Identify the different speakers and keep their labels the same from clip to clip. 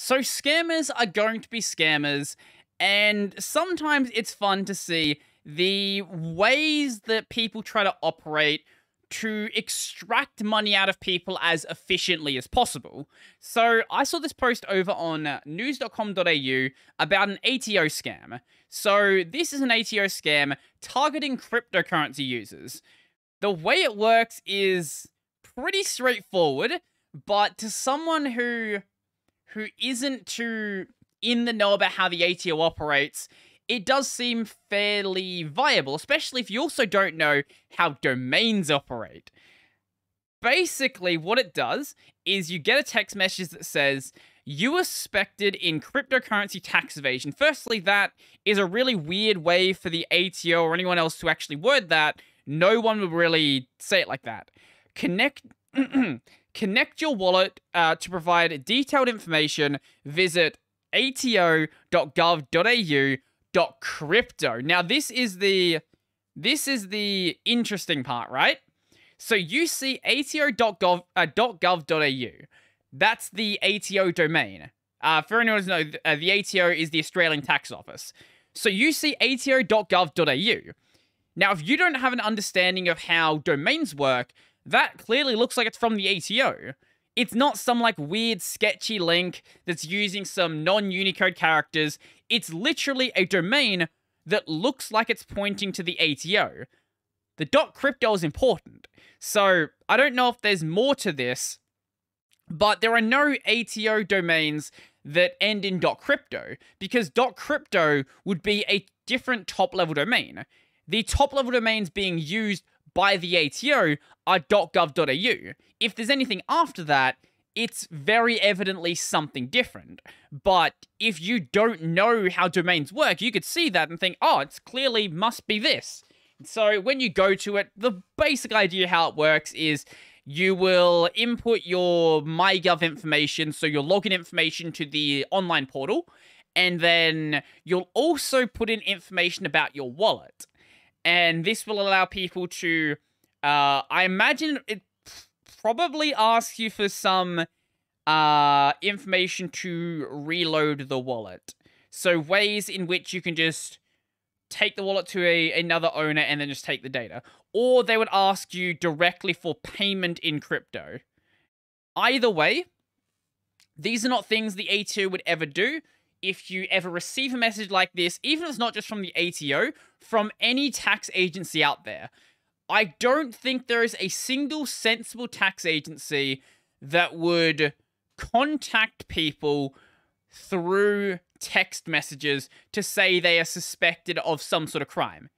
Speaker 1: So scammers are going to be scammers, and sometimes it's fun to see the ways that people try to operate to extract money out of people as efficiently as possible. So I saw this post over on news.com.au about an ATO scam. So this is an ATO scam targeting cryptocurrency users. The way it works is pretty straightforward, but to someone who isn't too in the know about how the ATO operates, it does seem fairly viable, especially if you also don't know how domains operate. Basically, what it does is you get a text message that says, "You are suspected in cryptocurrency tax evasion." Firstly, that is a really weird way for the ATO or anyone else to actually word that. No one would really say it like that. Connect your wallet to provide detailed information. Visit ato.gov.au.crypto. Now, this is the interesting part, right? So you see ato.gov.au. That's the ATO domain. For anyone who doesn't know, the ATO is the Australian Tax Office. So you see ato.gov.au. Now, if you don't have an understanding of how domains work, that clearly looks like it's from the ATO. It's not some, like, weird, sketchy link that's using some non-Unicode characters. It's literally a domain that looks like it's pointing to the ATO. The .crypto is important. So, I don't know if there's more to this, but there are no ATO domains that end in .crypto, because .crypto would be a different top-level domain. The top-level domains being used by the ATO are .gov.au. If there's anything after that, it's very evidently something different. But if you don't know how domains work, you could see that and think, oh, it's clearly must be this. So when you go to it, the basic idea how it works is you will input your MyGov information, so your login information to the online portal, and then you'll also put in information about your wallet. And this will allow people to, I imagine it probably asks you for some information to reload the wallet. So ways in which you can just take the wallet to another owner and then just take the data. Or they would ask you directly for payment in crypto. Either way, these are not things the ATO would ever do. If you ever receive a message like this, even if it's not just from the ATO, from any tax agency out there, I don't think there is a single sensible tax agency that would contact people through text messages to say they are suspected of some sort of crime.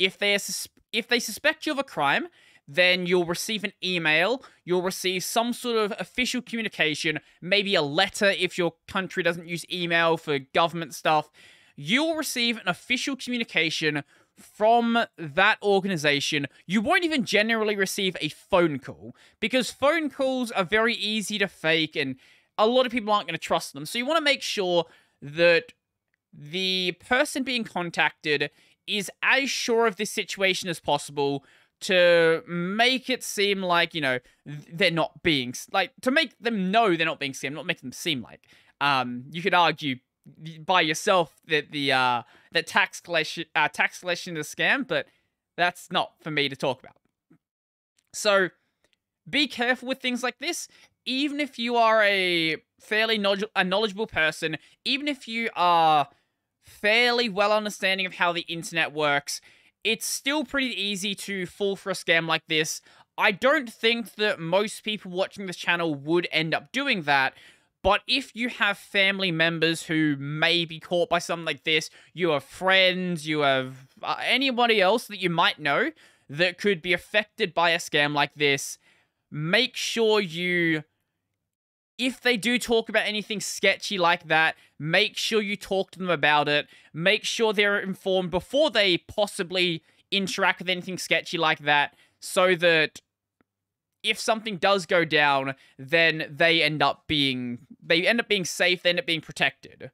Speaker 1: If they suspect you of a crime, then you'll receive an email, you'll receive some sort of official communication, maybe a letter if your country doesn't use email for government stuff. You'll receive an official communication from that organization. You won't even generally receive a phone call, because phone calls are very easy to fake and a lot of people aren't going to trust them. So you want to make sure that the person being contacted is as sure of this situation as possible, to make it seem like, you know, they're not being, like, to make them know they're not being scammed, not make them seem like. You could argue by yourself that that tax collection is a scam, but that's not for me to talk about. So be careful with things like this. Even if you are a fairly knowledgeable person, even if you are fairly well understanding of how the internet works, it's still pretty easy to fall for a scam like this. I don't think that most people watching this channel would end up doing that, but if you have family members who may be caught by something like this, you have friends, you have anybody else that you might know that could be affected by a scam like this, make sure you, if they do talk about anything sketchy like that, make sure you talk to them about it. Make sure they're informed before they possibly interact with anything sketchy like that, so that if something does go down, then they end up being safe, they end up being protected.